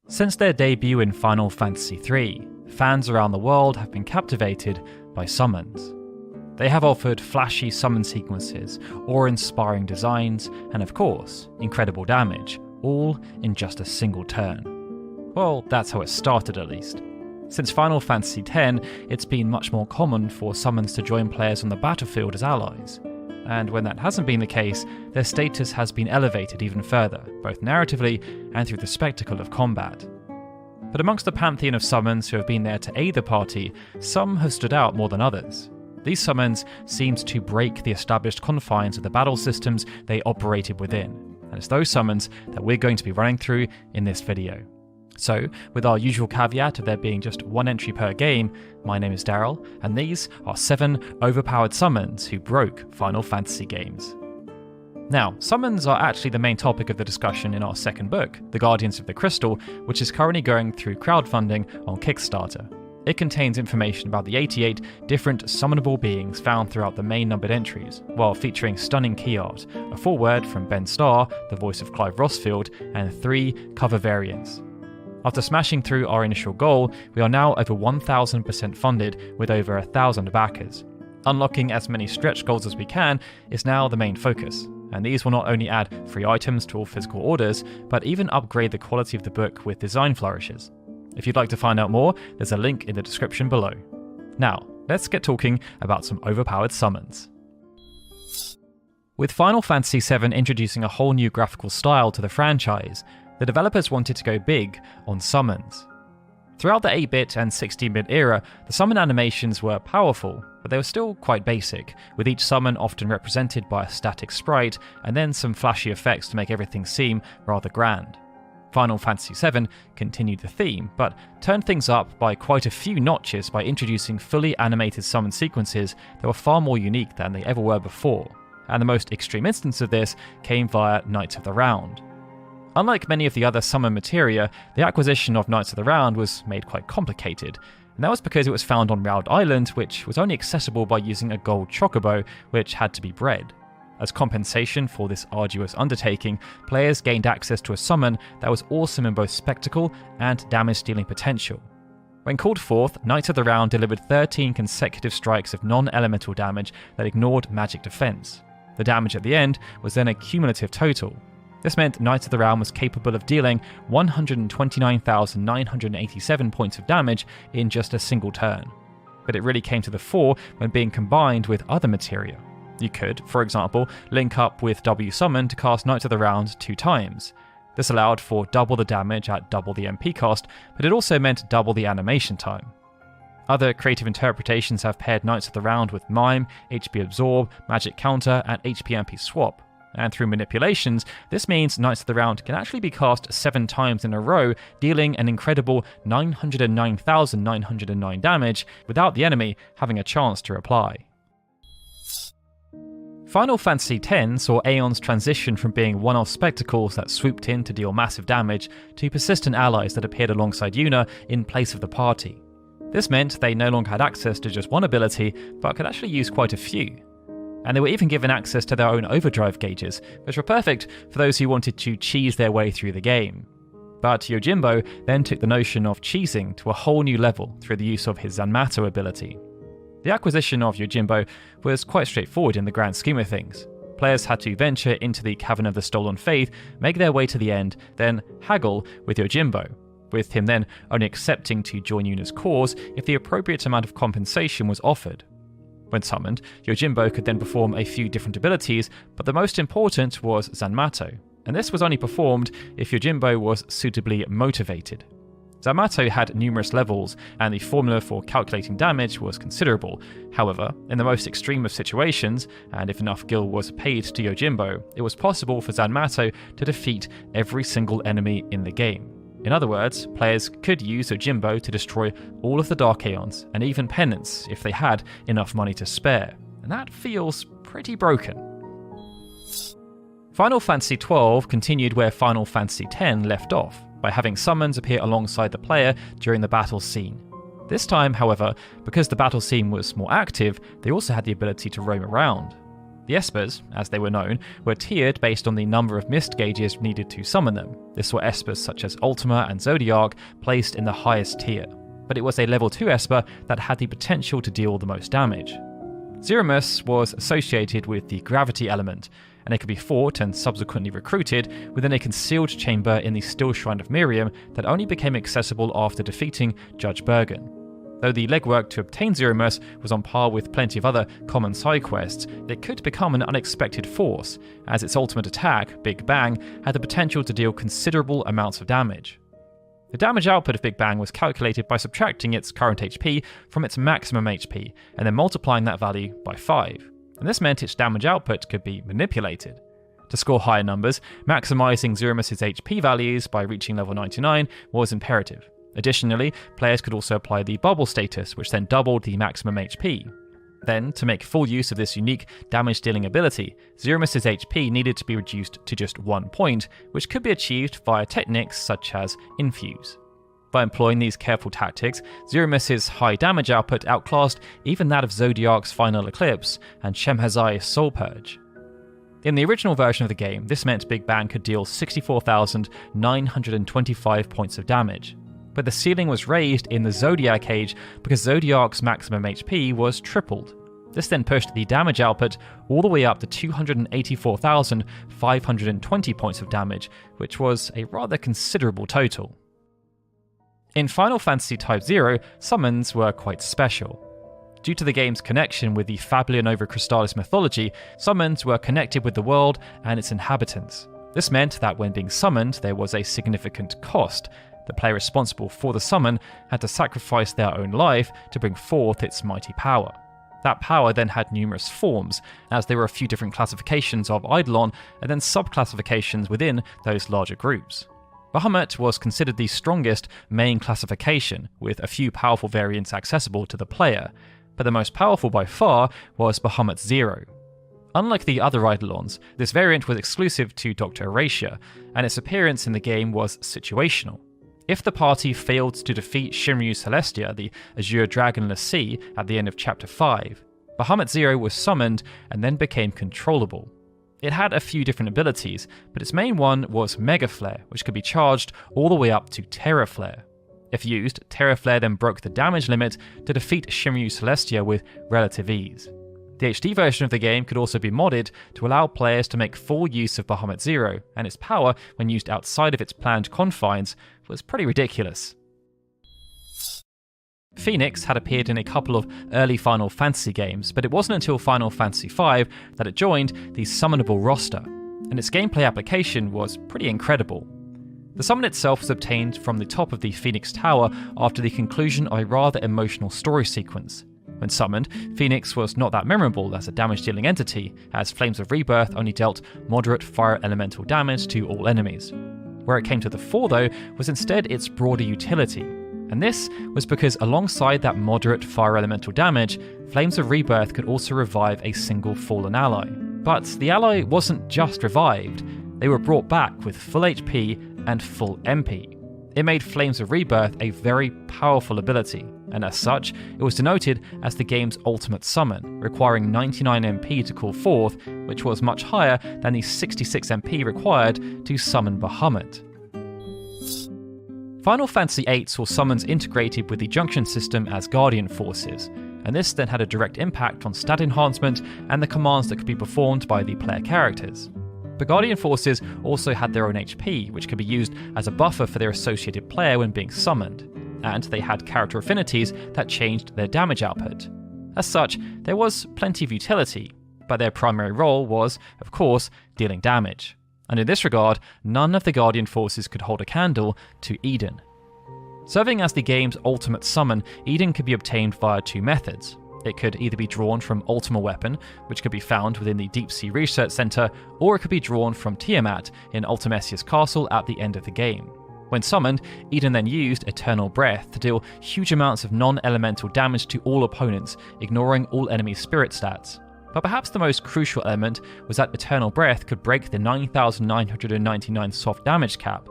Since their debut in Final Fantasy III, fans around the world have been captivated by summons. They have offered flashy summon sequences, awe-inspiring designs, and of course, incredible damage, all in just a single turn. Well, that's how it started at least. Since Final Fantasy X, it's been much more common for summons to join players on the battlefield as allies. And when that hasn't been the case, their status has been elevated even further, both narratively and through the spectacle of combat. But amongst the pantheon of summons who have been there to aid the party, some have stood out more than others. These summons seemed to break the established confines of the battle systems they operated within, and it's those summons that we're going to be running through in this video. So, with our usual caveat of there being just one entry per game, my name is Daryl, and these are 7 overpowered summons who broke Final Fantasy games. Now, summons are actually the main topic of the discussion in our second book, The Guardians of the Crystal, which is currently going through crowdfunding on Kickstarter. It contains information about the 88 different summonable beings found throughout the main numbered entries, while featuring stunning key art, a foreword from Ben Starr, the voice of Clive Rossfield, and 3 cover variants. After smashing through our initial goal, we are now over 1,000% funded with over 1,000 backers. Unlocking as many stretch goals as we can is now the main focus, and these will not only add free items to all physical orders, but even upgrade the quality of the book with design flourishes. If you'd like to find out more, there's a link in the description below. Now, let's get talking about some overpowered summons. With Final Fantasy VII introducing a whole new graphical style to the franchise, the developers wanted to go big on summons. Throughout the 8-bit and 16-bit era, the summon animations were powerful, but they were still quite basic, with each summon often represented by a static sprite and then some flashy effects to make everything seem rather grand. Final Fantasy VII continued the theme, but turned things up by quite a few notches by introducing fully animated summon sequences that were far more unique than they ever were before, and the most extreme instance of this came via Knights of the Round. Unlike many of the other summon materia, the acquisition of Knights of the Round was made quite complicated, and that was because it was found on Round Island, which was only accessible by using a gold chocobo, which had to be bred. As compensation for this arduous undertaking, players gained access to a summon that was awesome in both spectacle and damage-dealing potential. When called forth, Knights of the Round delivered 13 consecutive strikes of non-elemental damage that ignored magic defense. The damage at the end was then a cumulative total. This meant Knights of the Round was capable of dealing 129,987 points of damage in just a single turn. But it really came to the fore when being combined with other materia. You could, for example, link up with W Summon to cast Knights of the Round 2 times. This allowed for double the damage at double the MP cost, but it also meant double the animation time. Other creative interpretations have paired Knights of the Round with Mime, HP Absorb, Magic Counter, and HP MP Swap. And through manipulations, this means Knights of the Round can actually be cast 7 times in a row, dealing an incredible 909,909 damage without the enemy having a chance to reply. Final Fantasy X saw Aeon's transition from being one-off spectacles that swooped in to deal massive damage to persistent allies that appeared alongside Yuna in place of the party. This meant they no longer had access to just one ability, but could actually use quite a few. And they were even given access to their own overdrive gauges, which were perfect for those who wanted to cheese their way through the game. But Yojimbo then took the notion of cheesing to a whole new level through the use of his Zanmato ability. The acquisition of Yojimbo was quite straightforward in the grand scheme of things. Players had to venture into the Cavern of the Stolen Faith, make their way to the end, then haggle with Yojimbo, with him then only accepting to join Yuna's cause if the appropriate amount of compensation was offered. When summoned, Yojimbo could then perform a few different abilities, but the most important was Zanmato, and this was only performed if Yojimbo was suitably motivated. Zanmato had numerous levels, and the formula for calculating damage was considerable. However, in the most extreme of situations, and if enough gil was paid to Yojimbo, it was possible for Zanmato to defeat every single enemy in the game. In other words, players could use Yojimbo to destroy all of the Dark Aeons, and even Penance if they had enough money to spare, and that feels pretty broken. Final Fantasy XII continued where Final Fantasy X left off, by having summons appear alongside the player during the battle scene. This time, however, because the battle scene was more active, they also had the ability to roam around. The Espers, as they were known, were tiered based on the number of mist gauges needed to summon them. This were Espers such as Ultima and Zodiac placed in the highest tier, but it was a level 2 Esper that had the potential to deal the most damage. Zeromus was associated with the gravity element, and it could be fought and subsequently recruited within a concealed chamber in the Still Shrine of Miriam that only became accessible after defeating Judge Bergen. Though the legwork to obtain Zeromus was on par with plenty of other common side quests, it could become an unexpected force, as its ultimate attack, Big Bang, had the potential to deal considerable amounts of damage. The damage output of Big Bang was calculated by subtracting its current HP from its maximum HP, and then multiplying that value by 5. And this meant its damage output could be manipulated. To score higher numbers, maximizing Zeromus' HP values by reaching level 99 was imperative. Additionally, players could also apply the bubble status, which then doubled the maximum HP. Then, to make full use of this unique damage-dealing ability, Zeromus' HP needed to be reduced to just 1 point, which could be achieved via techniques such as Infuse. By employing these careful tactics, Zeromus' high damage output outclassed even that of Zodiac's Final Eclipse and Shemhazai's Soul Purge. In the original version of the game, this meant Big Bang could deal 64,925 points of damage. But the ceiling was raised in the Zodiac Age because Zodiac's maximum HP was tripled. This then pushed the damage output all the way up to 284,520 points of damage, which was a rather considerable total. In Final Fantasy Type 0, summons were quite special. Due to the game's connection with the Fabula Nova Crystallis mythology, summons were connected with the world and its inhabitants. This meant that when being summoned, there was a significant cost. The player responsible for the summon had to sacrifice their own life to bring forth its mighty power. That power then had numerous forms, as there were a few different classifications of Eidolon and then sub-classifications within those larger groups. Bahamut was considered the strongest main classification, with a few powerful variants accessible to the player, but the most powerful by far was Bahamut Zero. Unlike the other Eidolons, this variant was exclusive to Dr. Eratia, and its appearance in the game was situational. If the party failed to defeat Shinryu Celestia, the Azure Dragonless Sea, at the end of Chapter 5, Bahamut Zero was summoned and then became controllable. It had a few different abilities, but its main one was Mega Flare, which could be charged all the way up to Terra Flare. If used, Terra Flare then broke the damage limit to defeat Shinryu Celestia with relative ease. The HD version of the game could also be modded to allow players to make full use of Bahamut Zero, and its power, when used outside of its planned confines, was pretty ridiculous. Phoenix had appeared in a couple of early Final Fantasy games, but it wasn't until Final Fantasy V that it joined the summonable roster, and its gameplay application was pretty incredible. The summon itself was obtained from the top of the Phoenix Tower after the conclusion of a rather emotional story sequence. When summoned, Phoenix was not that memorable as a damage-dealing entity, as Flames of Rebirth only dealt moderate fire elemental damage to all enemies. Where it came to the fore, though, was instead its broader utility. And this was because alongside that moderate fire elemental damage, Flames of Rebirth could also revive a single fallen ally. But the ally wasn't just revived, they were brought back with full HP and full MP. It made Flames of Rebirth a very powerful ability, and as such, it was denoted as the game's ultimate summon, requiring 99 MP to call forth, which was much higher than the 66 MP required to summon Bahamut. Final Fantasy VIII saw summons integrated with the junction system as Guardian Forces, and this then had a direct impact on stat enhancement and the commands that could be performed by the player characters. But Guardian Forces also had their own HP, which could be used as a buffer for their associated player when being summoned, and they had character affinities that changed their damage output. As such, there was plenty of utility, but their primary role was, of course, dealing damage. And in this regard, none of the Guardian Forces could hold a candle to Eden. Serving as the game's ultimate summon, Eden could be obtained via two methods. It could either be drawn from Ultima Weapon, which could be found within the Deep Sea Research Center, or it could be drawn from Tiamat in Ultimesia's castle at the end of the game. When summoned, Eden then used Eternal Breath to deal huge amounts of non-elemental damage to all opponents, ignoring all enemy spirit stats. But perhaps the most crucial element was that Eternal Breath could break the 9,999 soft damage cap.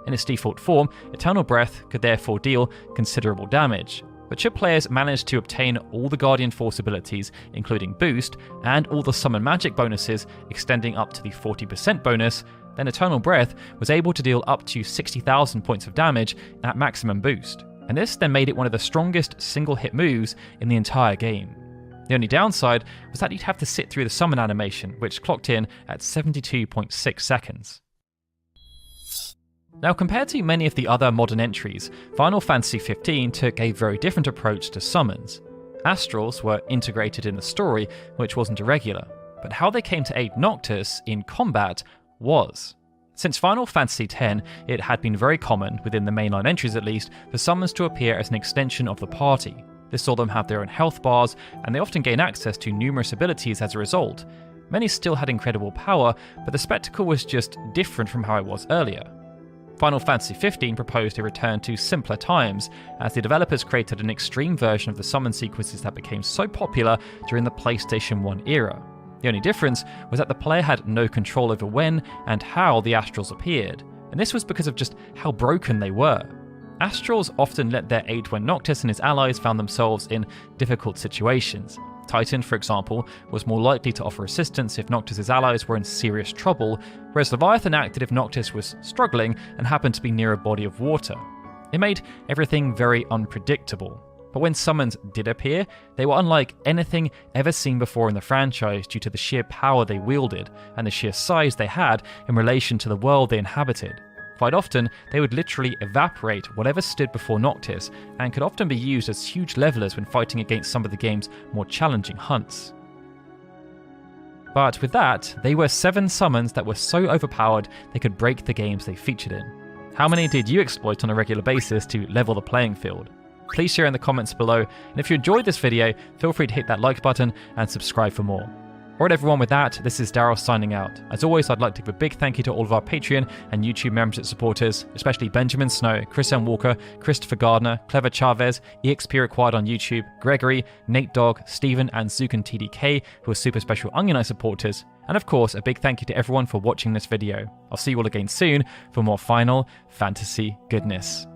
In its default form, Eternal Breath could therefore deal considerable damage, But should players manage to obtain all the Guardian Force abilities, including Boost, and all the Summon Magic bonuses extending up to the 40% bonus, then Eternal Breath was able to deal up to 60,000 points of damage at maximum boost. And this then made it one of the strongest single-hit moves in the entire game. The only downside was that you'd have to sit through the summon animation, which clocked in at 72.6 seconds. Now, compared to many of the other modern entries, Final Fantasy XV took a very different approach to summons. Astrals were integrated in the story, which wasn't irregular, but how they came to aid Noctis in combat was. Since Final Fantasy X, it had been very common, within the mainline entries at least, for summons to appear as an extension of the party. This saw them have their own health bars, and they often gain access to numerous abilities as a result. Many still had incredible power, but the spectacle was just different from how it was earlier. Final Fantasy XV proposed a return to simpler times, as the developers created an extreme version of the summon sequences that became so popular during the PlayStation 1 era. The only difference was that the player had no control over when and how the Astrals appeared, and this was because of just how broken they were. Astrals often lent their aid when Noctis and his allies found themselves in difficult situations. Titan, for example, was more likely to offer assistance if Noctis' allies were in serious trouble, whereas Leviathan acted if Noctis was struggling and happened to be near a body of water. It made everything very unpredictable. But when summons did appear, they were unlike anything ever seen before in the franchise due to the sheer power they wielded and the sheer size they had in relation to the world they inhabited. Quite often, they would literally evaporate whatever stood before Noctis, and could often be used as huge levelers when fighting against some of the game's more challenging hunts. But with that, they were 7 summons that were so overpowered they could break the games they featured in. How many did you exploit on a regular basis to level the playing field? Please share in the comments below, and if you enjoyed this video, feel free to hit that like button and subscribe for more. Alright everyone, with that, this is Daryl signing out. As always, I'd like to give a big thank you to all of our Patreon and YouTube membership supporters, especially Benjamin Snow, Chris M. Walker, Christopher Gardner, Clever Chavez, EXP Required on YouTube, Gregory, Nate Dogg, Stephen, and Zukan TDK, who are super special Onion Eye supporters. And of course, a big thank you to everyone for watching this video. I'll see you all again soon for more Final Fantasy goodness.